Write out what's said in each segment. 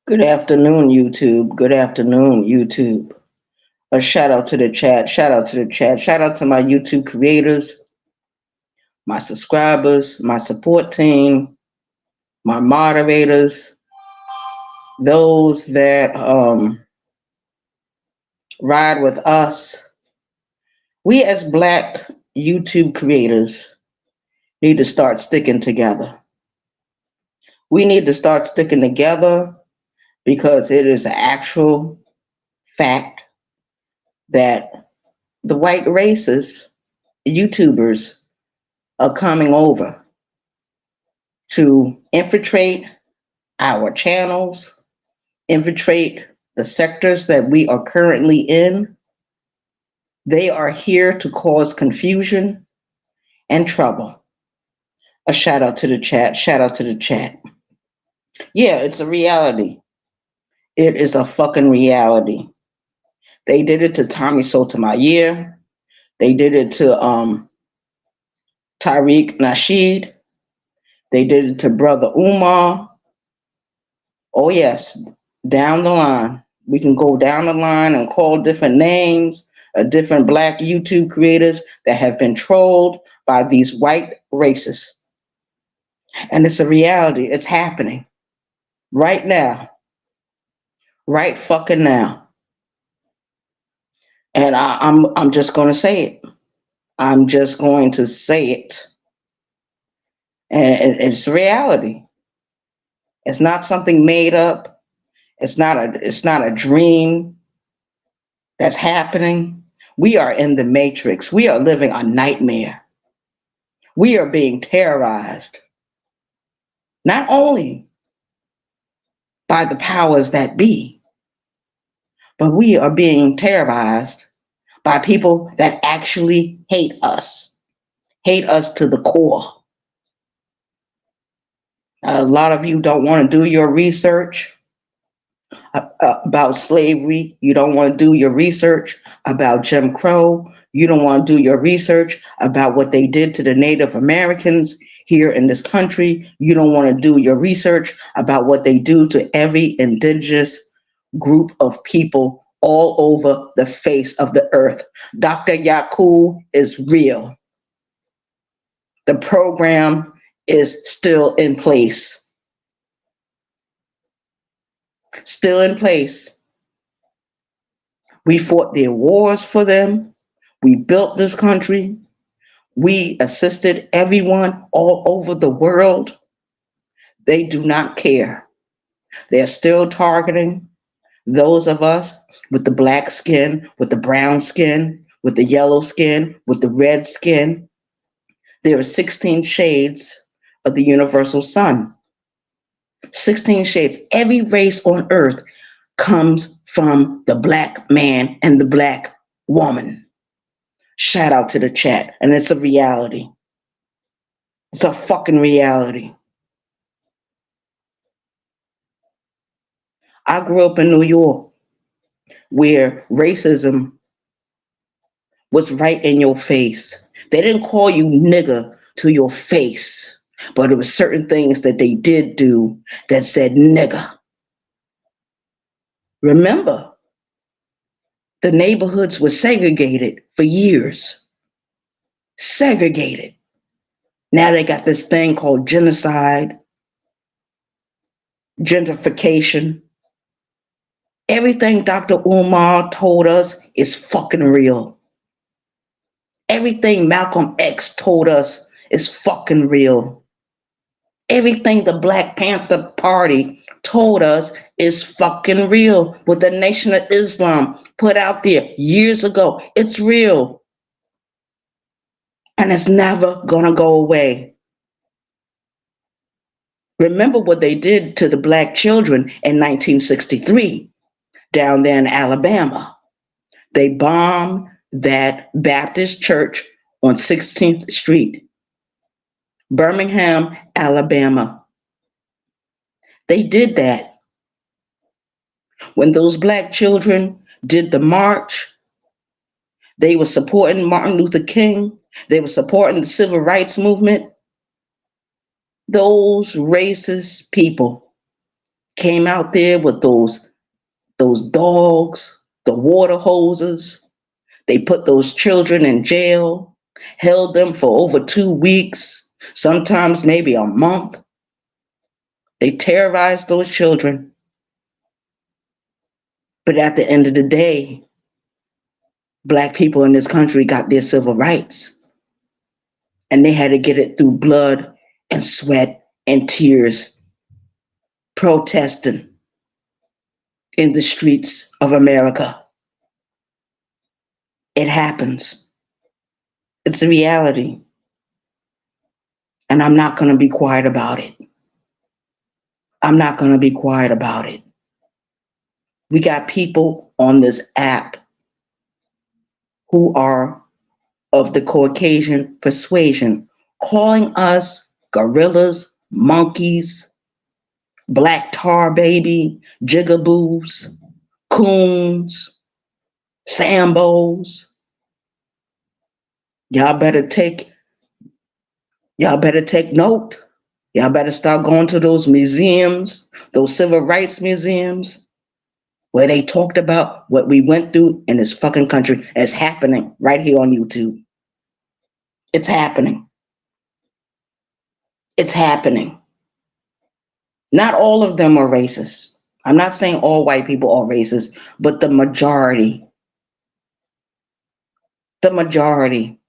Good afternoon, YouTube. Good afternoon, YouTube. A shout out to the chat. Shout out to the chat. Shout out to my YouTube creators, my subscribers, my support team, my moderators, those that ride with us. We as Black YouTube creators need to start sticking together. We need to start sticking together because it is an actual fact that the white races, YouTubers, are coming over to infiltrate our channels, infiltrate the sectors that we are currently in. They are here to cause confusion and trouble. A shout out to the chat. Shout out to the chat. Yeah, it's a reality. It is a fucking reality. They did it to Tommy Sotomayor. They did it to Tariq Nasheed. They did it to Brother Umar. Oh, yes, down the line. We can go down the line and call different names of different Black YouTube creators that have been trolled by these white racists. And it's a reality. It's happening right now, right fucking now. And I'm just going to say it. I'm just going to say it. And it's reality. It's not something made up. It's not a dream that's happening. We are in the matrix. We are living a nightmare. We are being terrorized, not only by the powers that be, but we are being terrorized by people that actually hate us to the core. A lot of you don't want to do your research about slavery. You don't want to do your research about Jim Crow. You don't want to do your research about what they did to the Native Americans here in this country. You don't want to do your research about what they do to every indigenous group of people all over the face of the earth. Dr. Yakub is real. The program is still in place. Still in place. We fought their wars for them. We built this country. We assisted everyone all over the world. They do not care. They're still targeting those of us with the black skin, with the brown skin, with the yellow skin, with the red skin. There are 16 shades of the universal sun. 16 shades. Every race on earth comes from the black man and the black woman. Shout out to the chat. And it's a reality. It's a fucking reality. I grew up in New York where racism was right in your face. They didn't call you nigger to your face, but it was certain things that they did do that said nigger. Remember, the neighborhoods were segregated for years. Segregated. Now they got this thing called genocide, gentrification. Everything Dr. Umar told us is fucking real. Everything Malcolm X told us is fucking real. Everything the Black Panther Party told us is fucking real. What the Nation of Islam put out there years ago, it's real. And it's never gonna go away. Remember what they did to the black children in 1963 down there in Alabama. They bombed that Baptist church on 16th Street, Birmingham, Alabama. They did that. When those black children did the march, they were supporting Martin Luther King. They were supporting the civil rights movement. Those racist people came out there with those dogs, the water hoses. They put those children in jail, held them for over 2 weeks, sometimes maybe a month. They terrorized those children. But at the end of the day, Black people in this country got their civil rights. And they had to get it through blood and sweat and tears, protesting in the streets of America. It happens. It's a reality. And I'm not going to be quiet about it. I'm not going to be quiet about it. We got people on this app who are of the Caucasian persuasion, calling us gorillas, monkeys, black tar baby, jigaboos, coons, sambos. Y'all better take note. Y'all better start going to those museums, those civil rights museums, where they talked about what we went through in this fucking country. It's happening right here on YouTube. It's happening. It's happening. Not all of them are racist. I'm not saying all white people are racist, but the majority. The majority.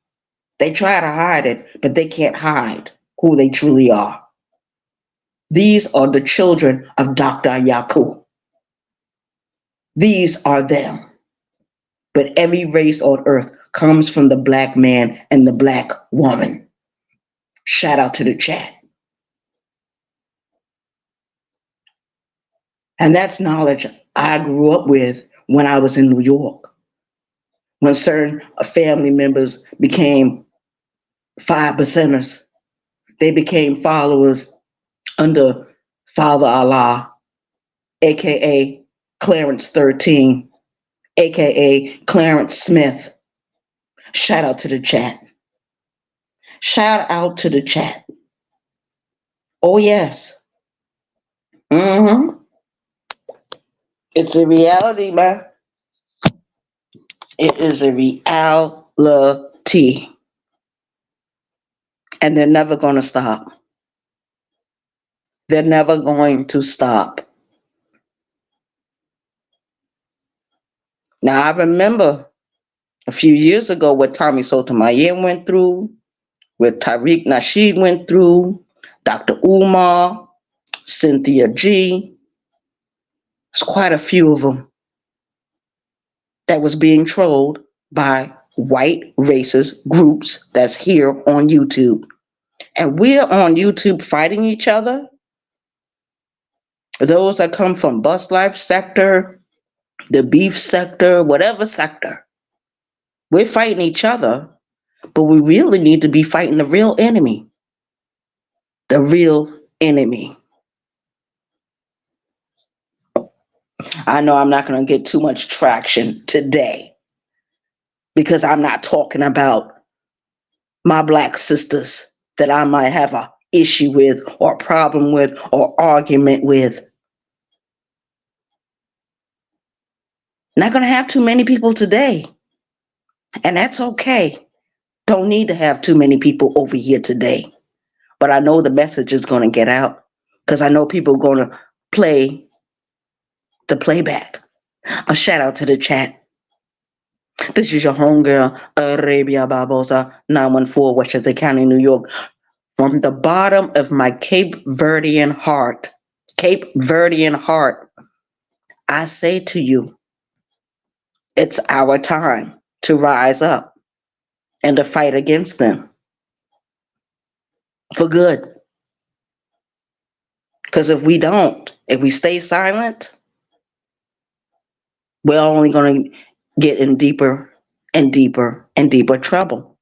They try to hide it, but they can't hide who they truly are. These are the children of Dr. Yaku. These are them. But every race on earth comes from the Black man and the Black woman. Shout out to the chat. And that's knowledge I grew up with when I was in New York. When certain family members became 5%ers, they became followers under Father Allah, aka Clarence 13, aka Clarence Smith. Shout out to the chat. Shout out to the chat. Oh yes. It's a reality, man. It is a reality. And they're never going to stop. They're never going to stop. Now, I remember a few years ago what Tommy Sotomayor went through, what Tariq Nasheed went through, Dr. Umar, Cynthia G. There's quite a few of them that was being trolled by white racist groups that's here on YouTube. And we're on YouTube fighting each other. Those that come from bus life sector, the beef sector, whatever sector. We're fighting each other, but we really need to be fighting the real enemy. The real enemy. I know I'm not going to get too much traction today because I'm not talking about my Black sisters that I might have an issue with or problem with or argument with. Not going to have too many people today. And that's okay. Don't need to have too many people over here today. But I know the message is going to get out because I know people are going to play the playback. A shout out to the chat. This is your homegirl, Arabia Barbosa, 914 Westchester County, New York. From the bottom of my Cape Verdean heart, I say to you, it's our time to rise up and to fight against them for good. Because if we stay silent, we're only going to get in deeper and deeper and deeper trouble.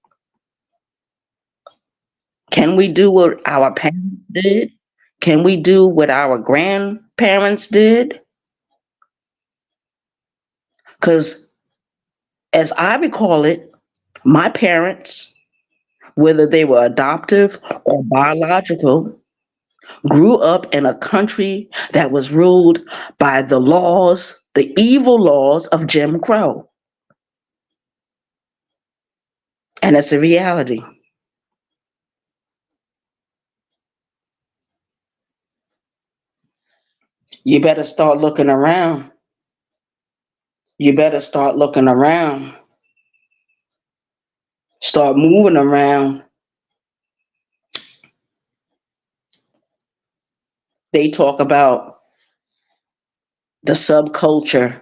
Can we do what our parents did? Can we do what our grandparents did? Because as I recall it, my parents, whether they were adoptive or biological, grew up in a country that was ruled by the laws, the evil laws of Jim Crow. And it's a reality. You better start looking around. You better start looking around. Start moving around. They talk about the subculture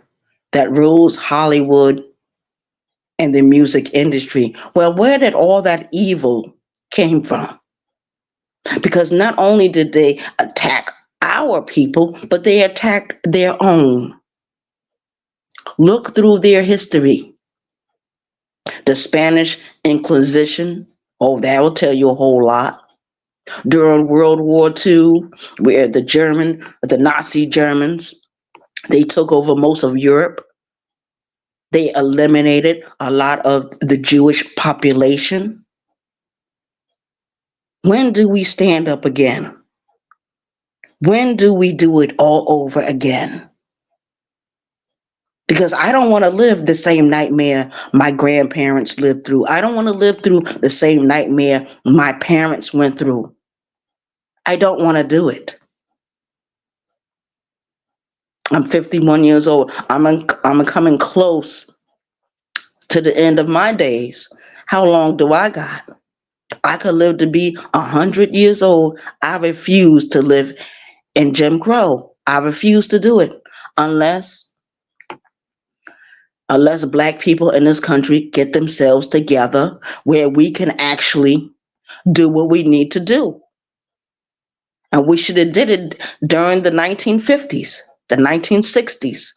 that rules Hollywood and the music industry. Well, where did all that evil came from? Because not only did they attack our people, but they attacked their own. Look through their history. The Spanish Inquisition, oh, that will tell you a whole lot. During World War II, where the Nazi Germans, they took over most of Europe. They eliminated a lot of the Jewish population. When do we stand up again? When do we do it all over again? Because I don't want to live the same nightmare my grandparents lived through. I don't want to live through the same nightmare my parents went through. I don't want to do it. I'm 51 years old. I'm coming close to the end of my days. How long do I got? I could live to be 100 years old. I refuse to live in Jim Crow. I refuse to do it unless black people in this country get themselves together where we can actually do what we need to do. And we should have did it during the 1950s, the 1960s,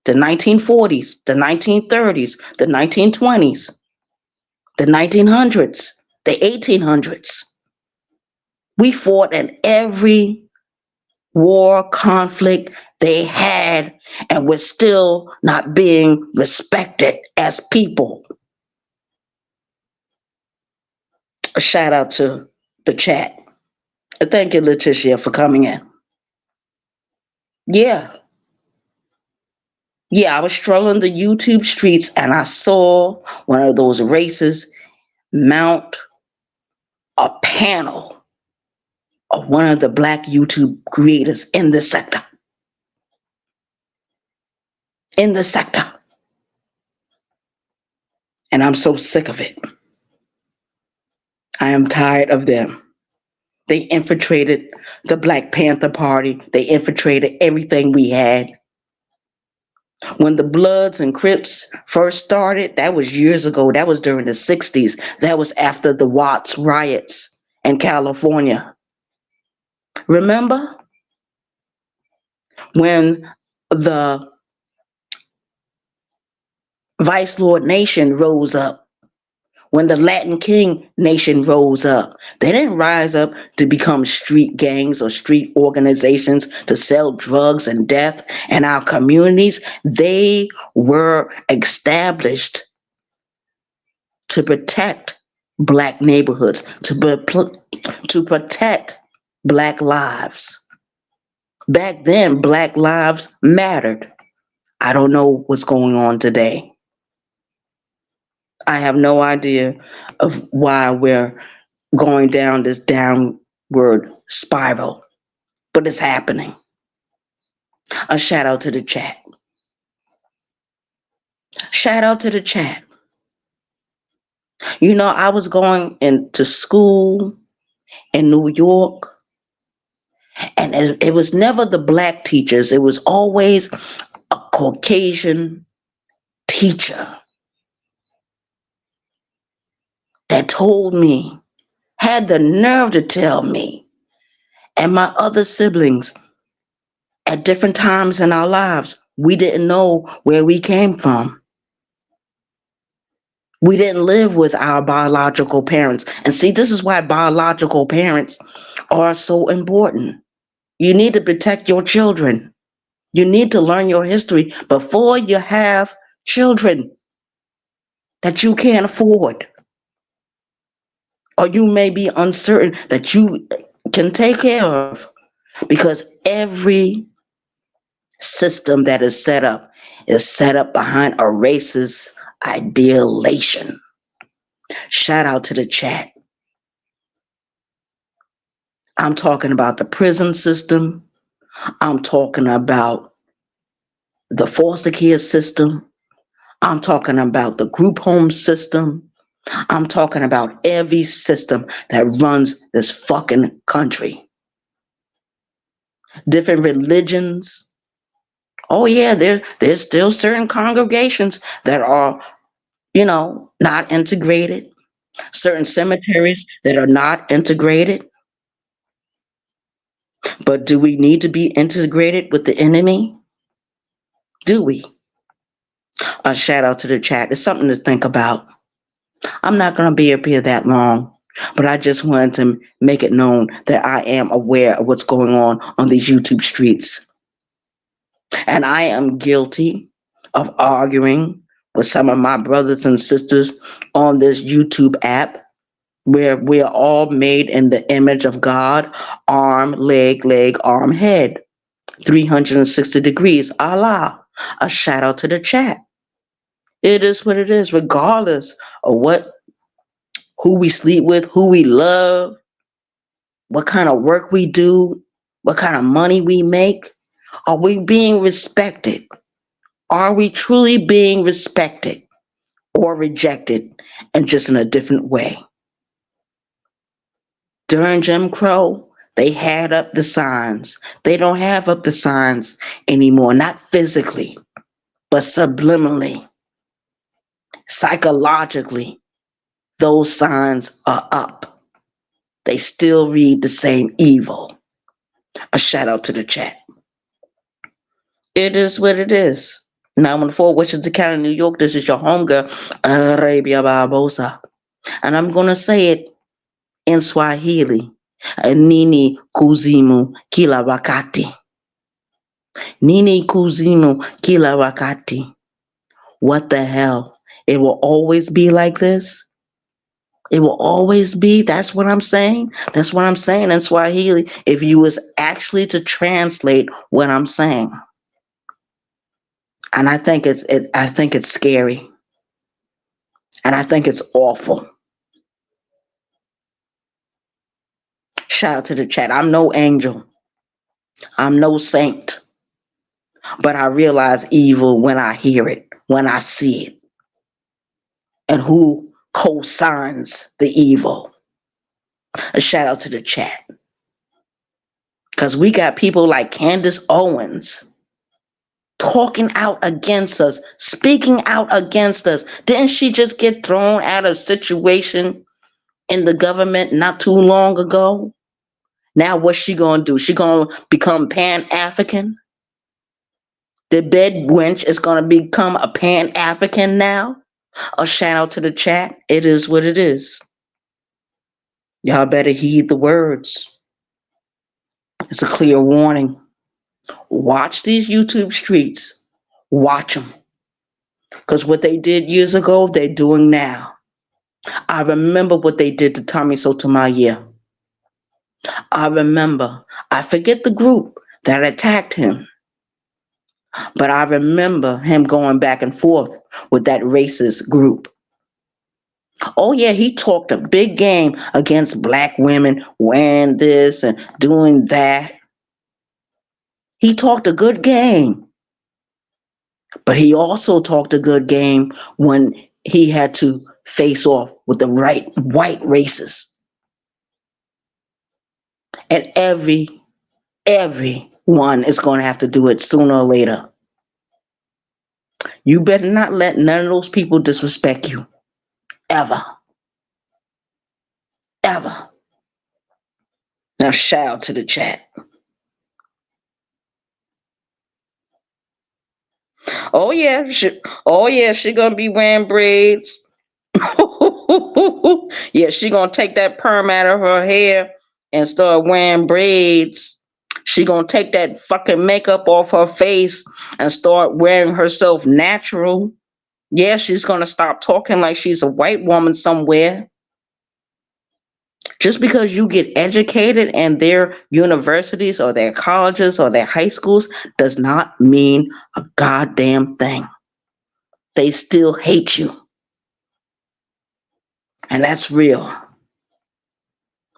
the 1940s, the 1930s, the 1920s, the 1900s, the 1800s. We fought in every war, conflict they had, and we're still not being respected as people. A shout out to the chat. Thank you, Letitia, for coming in. Yeah. Yeah, I was strolling the YouTube streets and I saw one of those races mount a panel of one of the black YouTube creators in the sector. In the sector. And I'm so sick of it. I am tired of them. They infiltrated the Black Panther Party. They infiltrated everything we had. When the Bloods and Crips first started, that was years ago. That was during the 60s. That was after the Watts riots in California. Remember when the Vice Lord Nation rose up? When the Latin King Nation rose up? They didn't rise up to become street gangs or street organizations to sell drugs and death in our communities. They were established to protect black neighborhoods, to protect black lives. Back then, black lives mattered. I don't know what's going on today. I have no idea of why we're going down this downward spiral, but it's happening. A shout out to the chat. Shout out to the chat. You know, I was going into school in New York, and it was never the black teachers. It was always a Caucasian teacher that told me, had the nerve to tell me, and my other siblings at different times in our lives, we didn't know where we came from. We didn't live with our biological parents. And see, this is why biological parents are so important. You need to protect your children. You need to learn your history before you have children that you can't afford, or you may be uncertain that you can take care of. because every system that is set up behind a racist idealization. Shout out to the chat. I'm talking about the prison system. I'm talking about the foster care system. I'm talking about the group home system. I'm talking about every system that runs this fucking country. Different religions. Oh yeah, there's still certain congregations that are, not integrated. Certain cemeteries that are not integrated. But do we need to be integrated with the enemy? Do we? A shout out to the chat. It's something to think about. I'm not going to be up here that long, but I just wanted to make it known that I am aware of what's going on these YouTube streets. And I am guilty of arguing with some of my brothers and sisters on this YouTube app where we are all made in the image of God, arm, leg, arm, head, 360 degrees, Allah. A shout out to the chat. It is what it is, regardless of who we sleep with, who we love, what kind of work we do, what kind of money we make. Are we being respected? Are we truly being respected or rejected, and just in a different way? During Jim Crow, they had up the signs. They don't have up the signs anymore, not physically, but subliminally, psychologically. Those signs are up. They still read the same evil. A shout out to the chat. It is what it is. 914 Washington County, New York. This is your homegirl, Arabia Barbosa. And I'm going to say it in Swahili. Nini kuzimu kila wakati. Nini kuzimu kila wakati. What the hell? It will always be like this? It will always be. That's what I'm saying. That's what I'm saying in Swahili. If you was actually to translate what I'm saying, and I think it's scary, and I think it's awful. Shout out to the chat. I'm no angel. I'm no saint, but I realize evil when I hear it, when I see it, and who co-signs the evil. A shout out to the chat. Because we got people like Candace Owens talking out against us, speaking out against us. Didn't she just get thrown out of situation in the government not too long ago? Now what's she going to do? She going to become Pan-African? The bed wench is going to become a Pan-African now? A shout out to the chat. It is what it is. Y'all better heed the words. It's a clear warning. Watch these YouTube streets. Watch them. Because what they did years ago, they're doing now. I remember what they did to Tommy Sotomayor. I remember. I forget the group that attacked him. But I remember him going back and forth with that racist group. Oh yeah, he talked a big game against black women wearing this and doing that. He talked a good game. But he also talked a good game when he had to face off with the white racists. And everyone is going to have to do it sooner or later. You better not let none of those people disrespect you. Ever. Ever. Now shout out to the chat. Oh yeah, she gonna be wearing braids. Yeah, she gonna take that perm out of her hair and start wearing braids. She gonna take that fucking makeup off her face and start wearing herself natural. Yeah, she's gonna stop talking like she's a white woman somewhere. Just because you get educated in their universities or their colleges or their high schools does not mean a goddamn thing. They still hate you. And that's real.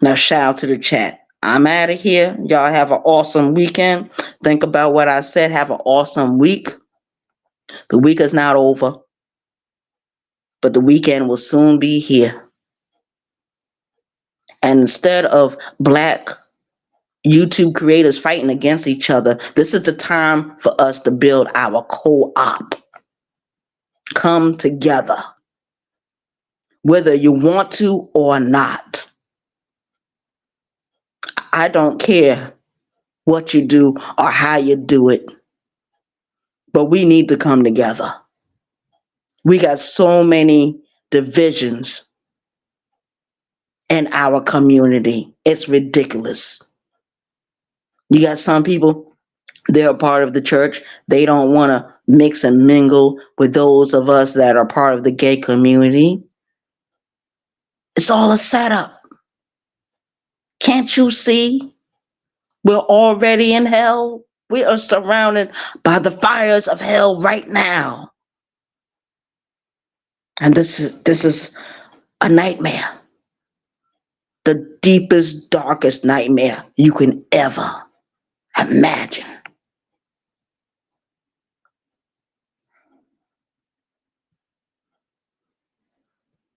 Now, shout out to the chat. I'm out of here. Y'all have an awesome weekend. Think about what I said. Have an awesome week. The week is not over, but the weekend will soon be here. And instead of Black YouTube creators fighting against each other, this is the time for us to build our co-op. Come together, whether you want to or not. I don't care what you do or how you do it, but we need to come together. We got so many divisions in our community. It's ridiculous. You got some people, they're a part of the church. They don't want to mix and mingle with those of us that are part of the gay community. It's all a setup. Can't you see? We're already in hell. We are surrounded by the fires of hell right now. And this is a nightmare. The deepest, darkest nightmare you can ever imagine.